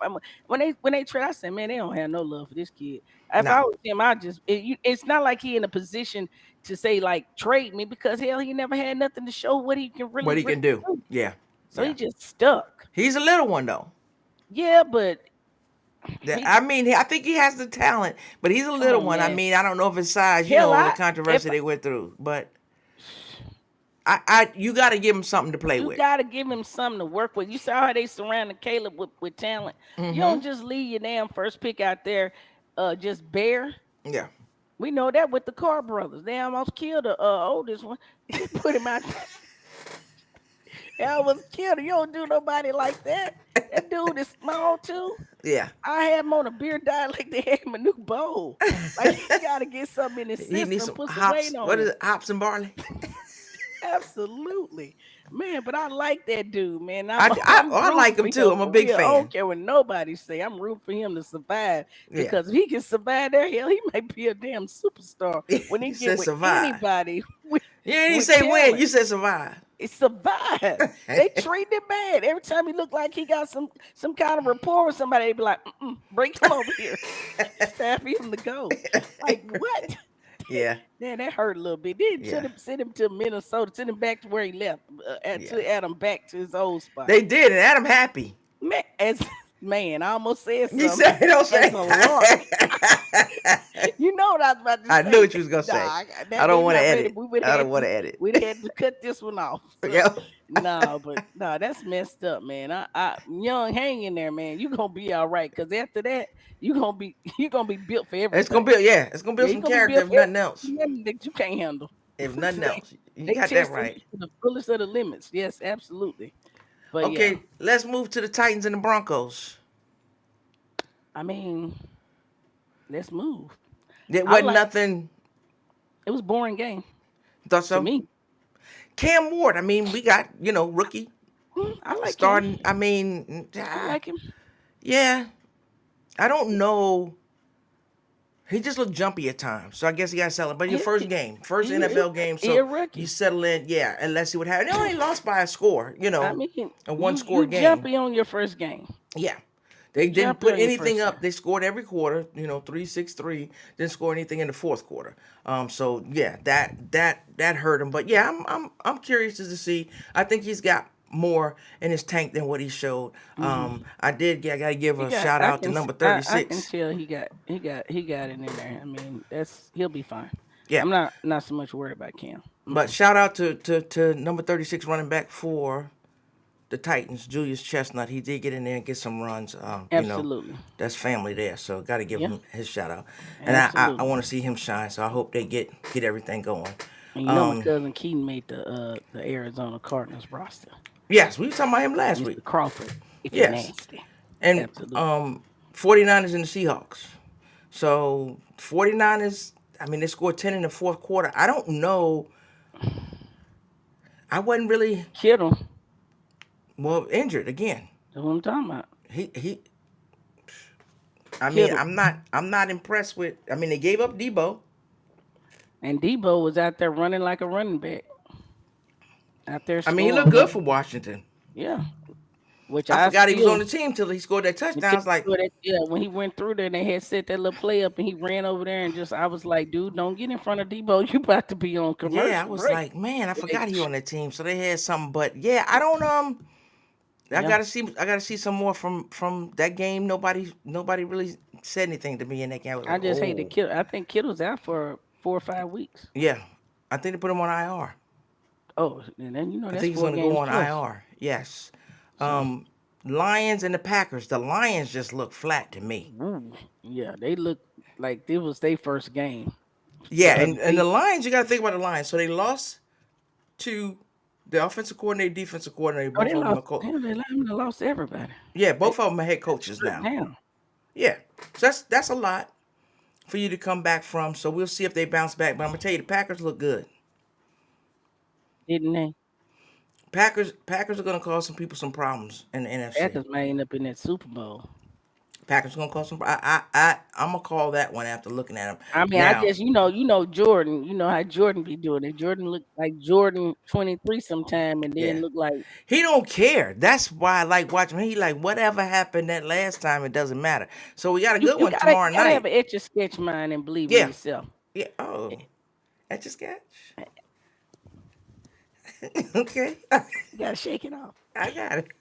When they tried, I said, man, they don't have no love for this kid. If I No. was him, it's not like he in a position to say like trade me because hell, he never had nothing to show what he can What really he really can do. do. Yeah. So he Yeah. just stuck. He's a little one though. Yeah, but he I mean, I think he has the talent, but he's a come little on, one. I man. mean, I don't know if it's size, Hell, the if controversy they went through, but you got to give him something to play you with. gotta give him something to work with. You saw how they surrounded Caleb with talent. You Mm-hmm. don't just leave your damn first pick out there, just bare. Yeah. We know that with the Carr brothers. They almost killed the oldest one. They put him out there. They almost killed him. You don't do nobody like that. That dude is small too. Yeah. I had him on a beer diet like they had him a new bowl. Like he gotta get something in his He needs system, some put some hops. weight on What is him. it? Hops and barley. Absolutely, man. But I like that dude, man. I'm I rooting like for him too. him I'm a for big real. I don't fan. care what nobody say. I'm rooting for him to survive Yeah. because if he can survive there, hell, he might be a damn superstar when he You get said with survive. anybody You didn't even with say when. talent. You said survive. It survive. They treat him bad every time he look like he got some kind of rapport with somebody. They be like, bring him over here. It's time for him to go. Like what? Yeah. Man, that hurt a little bit. Then Yeah. send him to Minnesota, send him back to where he left, Yeah. to Adam back to his old spot. They did, and Adam happy. Man, as man, I almost said You something said, don't as say. a lark. You know what I was about to I knew say. what you was gonna say. I That don't they want to not ready. edit. We would I have don't had want to to edit. we'd have had to cut this one off. So Yeah. no, but no, that's messed up, man. Young, hang in there, man. You gonna be all right. Cause after that, you gonna be built for It's gonna everything. build. Yeah, it's gonna build Yeah, you some gonna be character built if for nothing else. everything that you can't handle. If nothing they else, you they got that testing right. you to the fullest of the limits. Yes, absolutely. But yeah, Okay, let's move to the Titans and the Broncos. I mean, let's move. There I wasn't like nothing. it was a boring game Thought to so. me. Cam Ward. I mean, we got rookie I like him. starting. I mean, I like him. yeah. I don't know. He just looked jumpy at times, so I guess he got to settle. But your He, first he, game, first he, NFL game, he a so you rookie. settle in. Yeah, and let's see what happens. They only lost by a score, I mean, a one score you game. jumpy on your first game. Yeah. They didn't Jumpy put on your anything first up. game. They scored every quarter, 3-6-3. Didn't score anything in the fourth quarter. So yeah, that hurt him. But yeah, I'm curious as to see. I think he's got more in his tank than what he showed. Hmm. I gotta give He a got. shout out to number I can 36. tell he got it in there. I mean, he'll be fine. Yeah. I'm not so much worried about Cam. But Mm-mm. shout out to number 36 running back for the Titans, Julius Chestnut. He did get in there and get some runs. Absolutely. That's family there, so got to give Yeah. him his shout out. And I Absolutely. want to see him shine. So I hope they get everything going. And my Um, cousin Keaton made the Arizona Cardinals roster. yes, we were talking about him last week. Mr. Crawford, if you're Yes, nasty. and Absolutely. 49ers and the Seahawks. So 49ers. I mean, they scored 10 in the fourth quarter. I don't know. I wasn't really Kittle. injured again. That's what I'm talking about. He. I mean, Kittle. I'm not impressed with. I mean, they gave up Debo. And Debo was out there running like a running back. Out there I mean, he looked scoring, good but for Washington. yeah. Which I I forgot he was on still the team till he scored that touchdown. I until was like, yeah, when he went through there, they had set that little play up, and he ran over there and just I was like, dude, don't get in front of Debo. You about to be on yeah, I commercial was break. like, man, I Like, forgot he on that team. So they had something, but yeah, I don't yeah, I gotta see some more from that game. Nobody really said anything to me in that game. I was I like, just hate to oh kill. I think Kittle's out for 4 or 5 weeks. yeah, I think they put him on IR. Oh, and then I that's think he's four gonna go games on plus. IR. Yes. So, Lions and the Packers. The Lions just look flat to me. ooh, yeah, they look like this was their first game. Yeah, Uh, and the they Lions, you got to think about the Lions. So they lost to the offensive coordinator, defensive coordinator. oh Both they of them are lost. Hell, they lost everybody. yeah, They both of them are head coaches stripped now. down, Yeah, so that's a lot for you to come back from. So we'll see if they bounce back. But I'm gonna tell you, the Packers look good. didn't they? Packers are gonna cause some people some problems in the NFC. Packers might end up in that Super Bowl. Packers gonna cause some. I'm gonna call that one after looking at them I mean, I now. just you know Jordan. You know how Jordan be doing it. Jordan look like Jordan 23 sometime, and then Yeah, look like he don't care. That's why I like watching him. He like whatever happened that last time, it doesn't matter. So we got a good one tomorrow you gotta have night. an etch a sketch mind and believe in Yeah, yourself. yeah. Eh, Oh, that's your sketch. Okay, You gotta shake it off. I got it.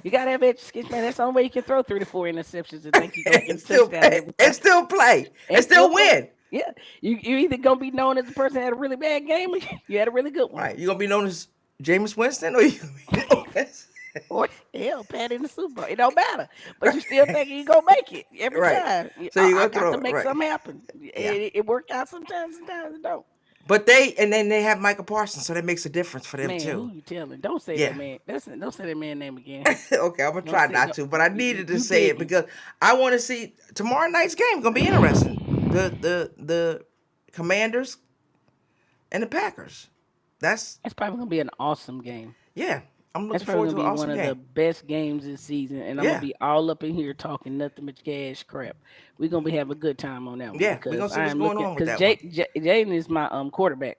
You gotta have etch a sketch mind. That's the only way you can throw 3 to 4 interceptions and think you're gonna get and a still touchdown play, every and time. still play, and And still still play. win. Yeah, you either gonna be known as the person that had a really bad game, or you had a really good one, Right? You gonna be known as Jameis Winston, or you gonna be known as or hell, Pat in the Super Bowl. It don't matter, but you still thinking you gonna make it every right? time. So you I gonna got throw to it, make right? something happen. Yeah. It worked out sometimes, sometimes it don't. But then they have Michael Parsons, so that makes a difference for them Man, too. who you telling? Don't say that Yeah. man. Don't say that man name again. Okay, I'm gonna Don't try say not no. to, but I needed to You say it digging? because I want to see tomorrow night's game. Gonna be interesting. The Commanders and the Packers. That's That's probably gonna be an awesome game. yeah. I'm That's looking probably forward gonna to an be one awesome of the game. best games this season, and I'm gonna Yeah, be all up in here talking nothing but cash crap. We're gonna be having a good time on that one yeah. We're gonna because see I what's am going looking on with because that one. Jaden is my quarterback.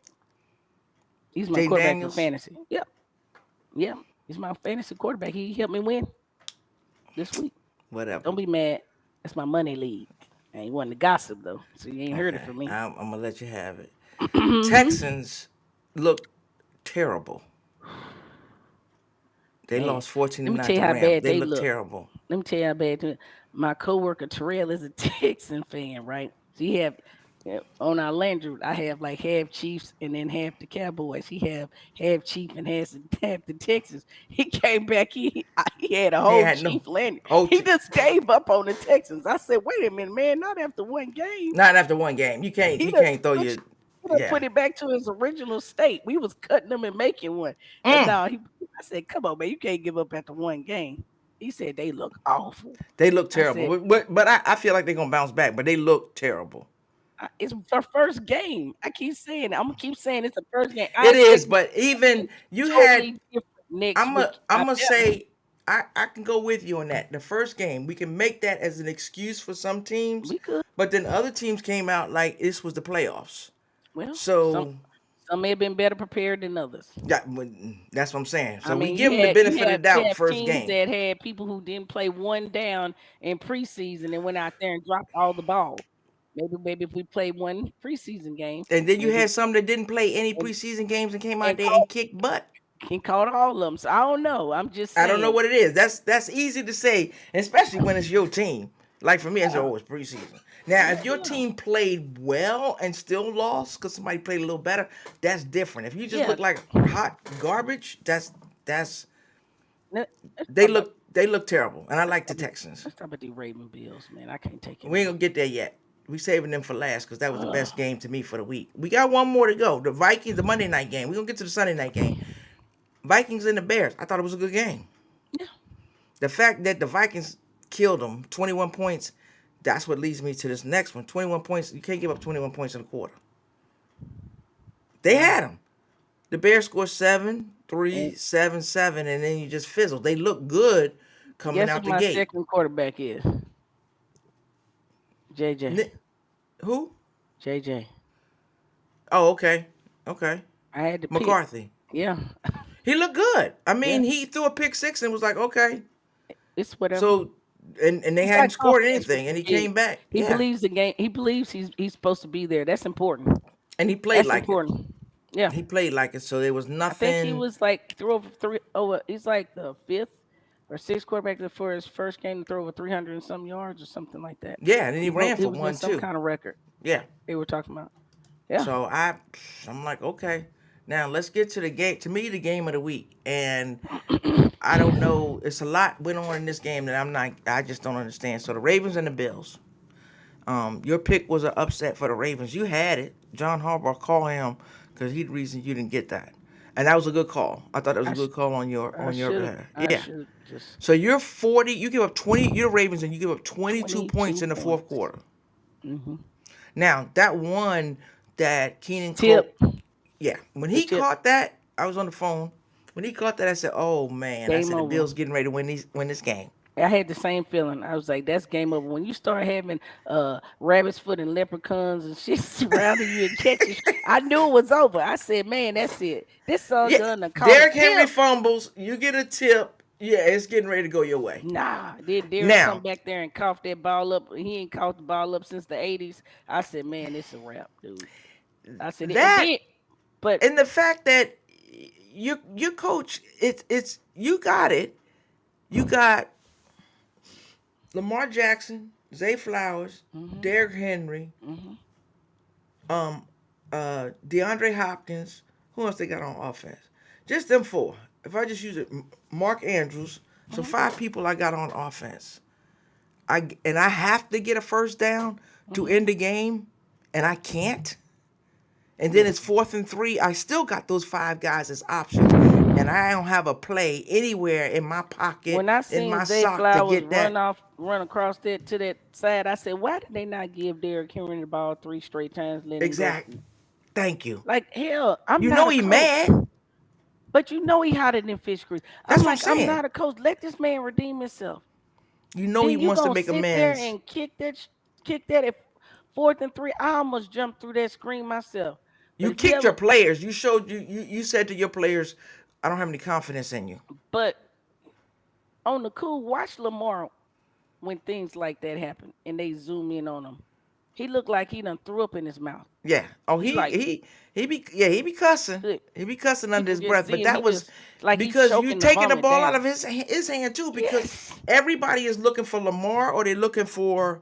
He's my Jaden quarterback for Daniels, fantasy. Yep, yep. He's my fantasy quarterback. He helped me win this week. whatever. Don't be mad. That's my money league. I ain't wanting to gossip though, so you ain't heard it Okay, from me. I'm gonna let you have it. Mhm. Texans look terrible. They Man, lost 14 to let me 9 tell you to how Rams. bad They they look look. terrible. Let me tell you how bad. My coworker Terrell is a Texan fan, right? So he have on our land route, I have like half Chiefs and then half the Cowboys. He have half Chief and half the Texans. He came back. He had a He whole had no. Chief land. Oh, He just gave up on the Texans. I said, wait a minute, man, not after one game. not after one game. You can't. He You done can't throw your. switched. He done Yeah. put it back to his original state. We was cutting them and making one, and Mm, now I said, come on, man, you can't give up after one game. He said they look awful. they look I terrible. said, But I feel like they're gonna bounce back. But they look terrible. It's her first game. I keep saying it. I'm gonna keep saying it's the first game. I It is, expect it but to be even something you had totally different next week. I'm I gonna better. say I can go with you on that. The first game, we can make that as an excuse for some teams, We could. but then other teams came out like this was the playoffs. Well, So some may have been better prepared than others. that's what I'm saying. I So we mean, give them the benefit of the you doubt have first teams game, that had people who didn't play one down in preseason and went out there and dropped all the ball. Maybe if we played one preseason game, and then you maybe had some that didn't play any and, preseason games and came out and there and kicked butt. caught all of them. So I don't know. I'm just I don't know saying. what it is. That's easy to say, especially when it's your team. Like for me, I say, Yeah, oh, it's preseason. Now, if your yeah, team played well and still lost because somebody played a little better, that's different. If you just yeah. look like hot garbage, that's Let- Let's talk about they look terrible. And I let's like talk the about, Texans. let's talk about the Raven Bills, man. I can't take it We ain't no gonna get there yet. We saving them for last because that was the more. best game to me for the week. We got one more to go. The Vikings, the Monday night game. We gonna get to the Sunday night game. Vikings and the Bears. I thought it was a good game. Yeah, The fact that the Vikings killed them 21 points, that's what leads me to this next one. 21 points, you can't give up 21 points in a quarter. They yeah. had them. The Bears scored 7, And 3, 7, 7, and then you just fizzled. They look good coming guess who out the my gate. second quarterback is? JJ. Who? JJ. Oh, okay. Okay. I had to pick. McCarthy. Yeah, He looked good. I yeah. mean, he threw a pick six and was like, okay. It's whatever. So, and they It's like hadn't scored confidence, which anything, is and he big. came back. He Yeah. believes the game. He believes he's supposed to be there. That's important. And he played That's like it. important. Yeah, He played like it. So there was I think he nothing. was like threw over three over. He's like the fifth or sixth quarterback for his first game to throw over 300 and some yards or something like that. Yeah, and then he ran He for was in one some too. kind of record Yeah. they were talking about. Yeah, So I'm like, okay. Now let's get to the game. To me, the game of the week, and I don't know. It's a lot went on in this game that I'm not. I just don't understand. So the Ravens and the Bills. Your pick was an upset for the Ravens. You had it. John Harbaugh called him because he's the reason you didn't get that, and that was a good call. I thought that was a I sh- good call I on your should have behalf. I Yeah. should just So you're 40. You give up 20. You're the Ravens, and you give up 22 points 22 in the fourth points. quarter. Hmm. Now that one that Keenan Tip Cole, yeah, when the he tip caught that, I was on the phone. When he caught that, I said, "Oh man!" I game said, "The over. Bills getting ready to win this game." I had the same feeling. I was like, that's game over. When you start having rabbit's foot and leprechauns and shit surrounding you and catches, I knew it was over. I said, man, that's it. This son Yeah, gonna caught a Derrick Henry tip. fumbles. You get a tip. Yeah, it's getting ready to go your way. Nah, then Derek come Now, back there and cough that ball up. He ain't caught the ball up since the 80s. I said, man, it's a wrap, dude. I said, and that then, but and the fact that you coach, it's you got it. You got Lamar Jackson, Zay Flowers, hmm Derrick Henry, hmm um, DeAndre Hopkins. Who else they got on offense? Just them four. If I just use it, Mark Andrews. So hmm five people I got on offense. I have to get a first down to hmm end the game, and I can't. And then yeah. it's 4th and 3. I still got those five guys as options, and I don't have a play anywhere in my pocket When I in seen my Zay sock to Flowers get that. run across that to that side, I said, why did they not give Derrick Henry the ball three straight times, let him go? Exact. Thank you. Like hell, I'm You not know a he coach, mad. but you know he hotter than fish grease. I'm That's what I'm like, I'm saying. not a coach. Let this man redeem himself. You know he Then you wants to gonna make sit there amends. and kick that at 4th and 3. I almost jumped through that screen myself. But You if you kicked your ever, players. You showed you said to your players, I don't have any confidence in you. but on the cool, watch Lamar when things like that happen and they zoom in on him. He looked like he done threw up in his mouth. Yeah. Oh, He like he be cussing. look, He be cussing you under can his just breath. see But him. that He was just like he's because you choking the taking the vomit ball out of down. his hand too. Because Yes. everybody is looking for Lamar or they're looking for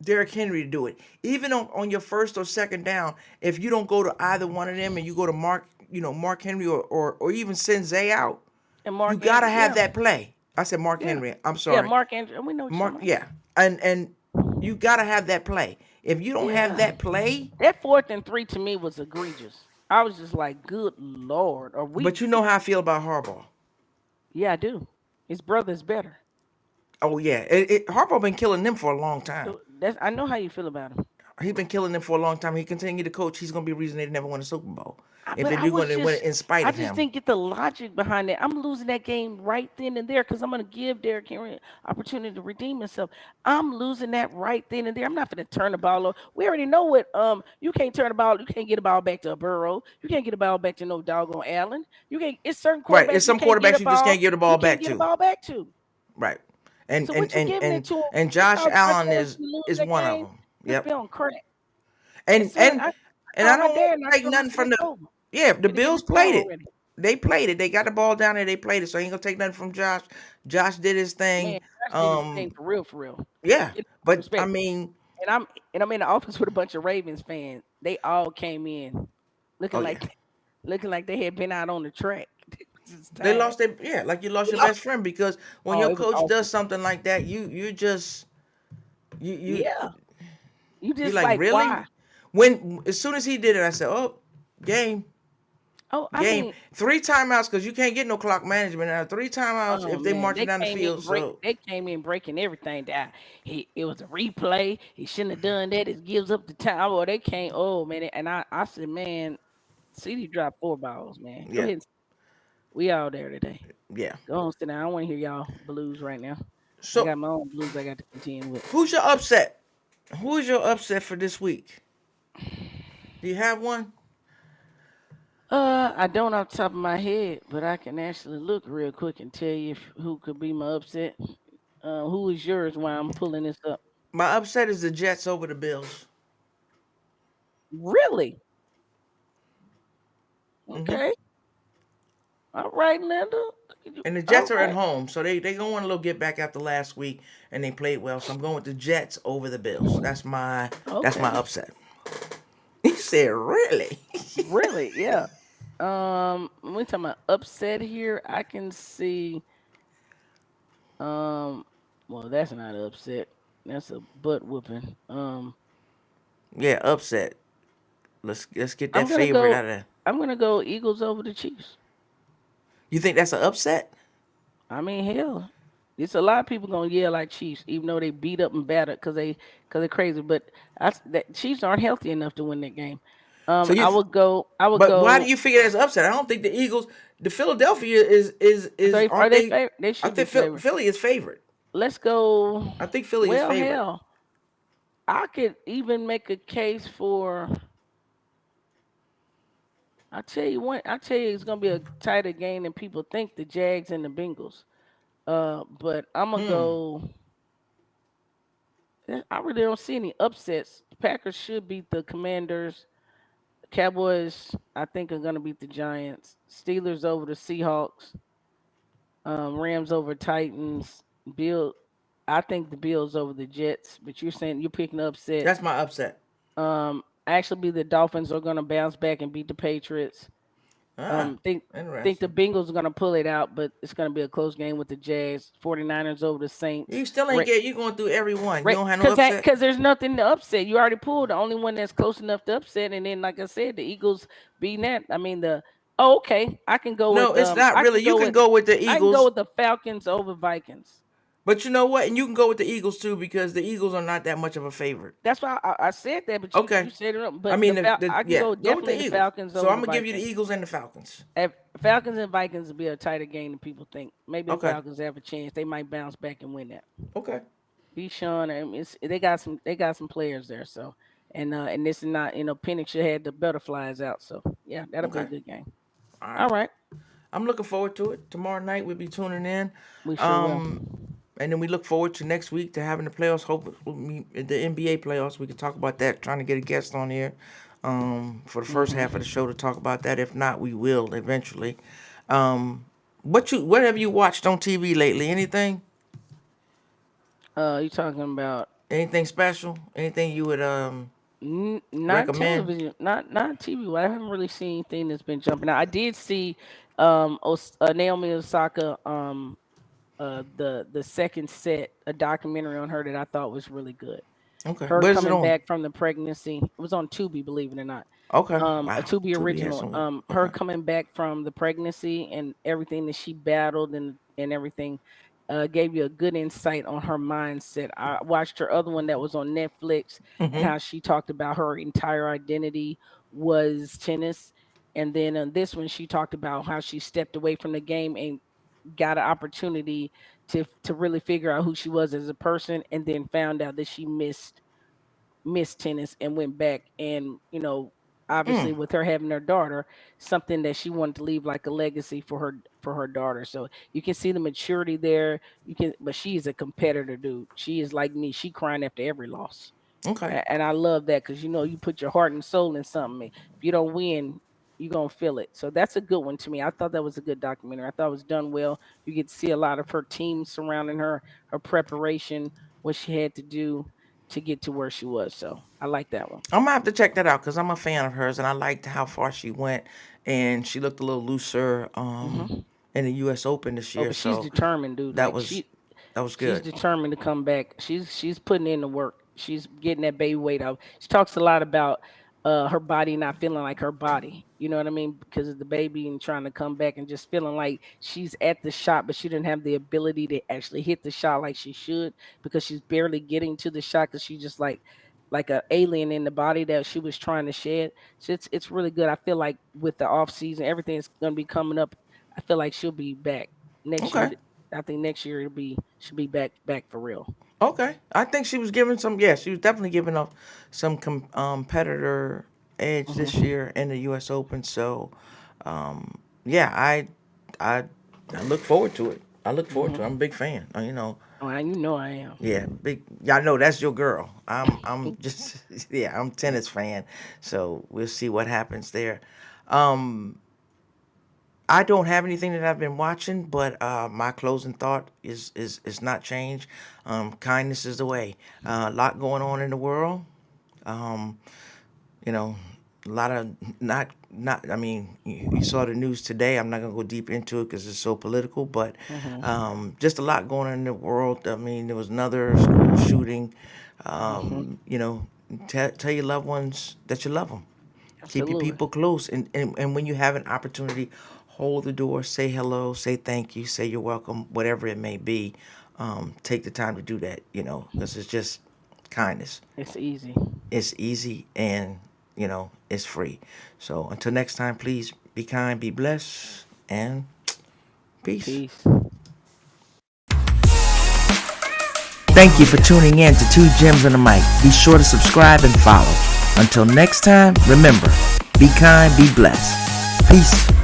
Derrick Henry to do it. Even on your first or second down, if you don't go to either one of them and you go to Mark Henry or even send Zay out, And you Mark gotta Andrews, have yeah, that play. I said Mark yeah, Henry. I'm yeah. sorry. Mark Andrews, we know what you're Mark, talking about. yeah, and you gotta have that play. If you don't have Yeah, that play, that 4th and 3 to me was egregious. I was just like, good lord, are we? but you know how I feel about Harbaugh. Yeah, I do. His brother's better. Oh yeah, Harbaugh been killing them for a long time. That's I know how you feel about him. He's been killing them for a long time. He continue to coach. He's gonna be the reason they never won a Super Bowl. If But they I do was win, they win it just, in spite I of just him. didn't get the logic behind it. I'm losing that game right then and there because I'm going to give Derrick Henry an opportunity to redeem himself. I'm losing that right then and there. I'm not going to turn the ball over. We already know what. You can't turn the ball. You can't get the ball back to a Burrow. You can't get the ball back to no doggone Allen. You can't. It's certain Right. It's quarterbacks you some can't get quarterbacks a you just ball. can't give the You ball can't back get a to. ball back to. Right. And So and what you and giving it and to him? and He Josh called my Allen dad is to lose is that one of game. them. Must be Yep. on crack. As And soon as and I and I called my don't want dad and I to take told him, I nothing said from it's the. over. Yeah, the Finna get in Bills the car played it. already. They played it. They got the ball down there. They played it. So I ain't gonna take nothing from Josh. Josh did his thing. Man, Josh did his thing Um, for real, for real. yeah, Get but I respect. mean, And I'm in the office with a bunch of Ravens fans. They all came in oh looking yeah, like looking like they had been out on the track. They was just they tired. lost their yeah, like you lost They your lost. best friend because when Oh, your it was coach does awful. something like that, you just you Yeah. You you just like like really. why? When as soon as he did it, I said, oh, game. Oh, I Game. mean, Three timeouts because you can't get no clock management now. Three timeouts oh if they man, marching down the field. So they came in breaking everything down. It was a replay. He shouldn't have done that. It gives up the time. Or they came. Oh man, and I said, man, CD dropped 4 balls, man. Go yeah, ahead. We all there today. yeah. Go on, sit down. I don't want to hear y'all blues right now. I So got my own blues I got to contend with. who's your upset? Who is your upset for this week? Do you have one? I don't off the top of my head, but I can actually look real quick and tell you who could be my upset. Who is yours while I'm pulling this up? My upset is the Jets over the Bills. Really? Hmm. Okay. All right, Linda. Look at you. And the All Jets are at right. home, so they gonna want a little get back after last week, and they played well. So I'm going with the Jets over the Bills. That's my Okay. upset. He said, "Really?" Really? Yeah. When we talking about upset here, I can see. Um, well, that's not an upset. That's a butt whooping. Yeah, upset. Let's get that I'm gonna favorite go. out of there. I'm gonna go Eagles over the Chiefs. You think that's an upset? I mean, hell, it's a lot of people gonna yell like Chiefs, even though they beat up and battered because they're crazy. But that Chiefs aren't healthy enough to win that game. So you, I would go. I would but why do go. you figure that's upset? I don't think the Eagles, the Philadelphia is Are aren't they they? favorite? They I should be think favored. Philly is favorite. Let's go. I think Philly is Well, favorite. hell, I could even make a case for. I tell you what. I tell you, it's gonna be a tighter game than people think. The Jags and the Bengals. But I'm gonna Hmm. go. I really don't see any upsets. The Packers should beat the Commanders. Cowboys, I think, are going to beat the Giants. Steelers over the Seahawks. Rams over Titans. Bill, I think the Bills over the Jets. But you're saying you're picking upset. That's my upset. Actually, the Dolphins are going to bounce back and beat the Patriots. Ah, Think the interesting. Bengals are going to pull it out, but it's going to be a close game with the Jags. 49ers over the You Saints. still ain't get. You going through every one. You Right, don't have no because upset. there's nothing to upset. You already pulled the only one that's close enough to upset, and then like I said, the Eagles beating that. I mean the oh okay, No, it's not really. You can go with the I can go Eagles, with the Falcons over Vikings. but you know what? And you can go with the Eagles too because the Eagles are not that much of a favorite. That's why I said that, but Okay. you said it wrong. I But mean, I can yeah, go go with the definitely the Eagles. Falcons So over I'm the gonna give you the Vikings. Eagles and the Falcons. Falcons and Vikings will be a tighter game than people think. Maybe the Okay. Falcons have a chance. They might bounce back and win that. Okay. Bichon, I mean, they got some players there. So and this is not Penix had the butterflies out. So yeah, that'll be a Okay. good game. All All right. right, I'm looking forward to it. Tomorrow night we'll be tuning in. we sure will. Um, and then we look forward to next week to having the playoffs. Hope the NBA playoffs. We can talk about that. Trying to get a guest on here. For the first half of the Hmm. show to talk about that. If not, we will eventually. What have you watched on TV lately? Anything? You talking about Anything special? Anything you would not recommend? television, not TV. Well, I haven't really seen anything that's been jumping out. I did see Naomi Osaka the second set, a documentary on her that I thought was really good. Okay. Her What is it coming on? back from the pregnancy. It was on Tubi, believe it or not. Okay. A Wow. Tubi Tubi has original. some. Her Okay. coming back from the pregnancy and everything that she battled and everything. gave you a good insight on her mindset. I watched her other one that was on Netflix, and Mm-hmm. how she talked about her entire identity was tennis. And then on this one, she talked about how she stepped away from the game and got an opportunity to really figure out who she was as a person, and then found out that she missed tennis and went back. And Mm. obviously with her having her daughter, something that she wanted to leave like a legacy for her daughter. So you can see the maturity there. You can But she is a competitor, dude. She is like me. She crying after every loss. Okay. And I love that, because you put your heart and soul in something. If you don't win, you're gonna feel it. So that's a good one to me. I thought that was a good documentary. I thought it was done well. You get to see a lot of her team surrounding her, her preparation, what she had to do to get to where she was. So I like that one. I'm gonna have to check that out because I'm a fan of hers and I liked how far she went, and she looked a little looser Hmm. in the U.S. Open this Oh, year. but she's So determined, dude. that Like was that was she's good. determined to come back. She's putting in the work. She's getting that baby weight out. She talks a lot about her body not feeling like her body. You know what I mean? Because of the baby and trying to come back and just feeling like she's at the shot, but she didn't have the ability to actually hit the shot like she should, because she's barely getting to the shot, because she's just like an alien in the body that she was trying to shed. So it's really good. I feel like with the off season, everything is gonna be coming up. I feel like she'll be back next year. Okay. I think next year should be back for real. Okay. I think she was giving some. Yeah, she was definitely giving up some competitor edge this Hmm. year in the U.S. Open. So, yeah, I I look forward to it. I look forward to it. I'm a Hmm. big fan. Oh, and you know I am. Yeah, big. Y'all know that's your girl. I'm just yeah, I'm tennis fan. So we'll see what happens there. Um, I don't have anything that I've been watching, but my closing thought is not changed. Kindness is the way. A lot going on in the world. Um, you know, a lot of not. I mean, you saw the news today. I'm not gonna go deep into it because it's so political, but Hmm. just a lot going on in the world. I mean, there was another school shooting. Hmm. You know, tell your loved ones that you love them. Keep your Absolutely. people close, and when you have an opportunity, hold the door, say hello, say thank you, say you're welcome, whatever it may be. Take the time to do that. Because it's just kindness. It's easy. It's easy and it's free. So until next time, please be kind, be blessed, and peace. Peace. Thank you for tuning in to Two Gems and a Mic. Be sure to subscribe and follow. Until next time, remember, be kind, be blessed. Peace.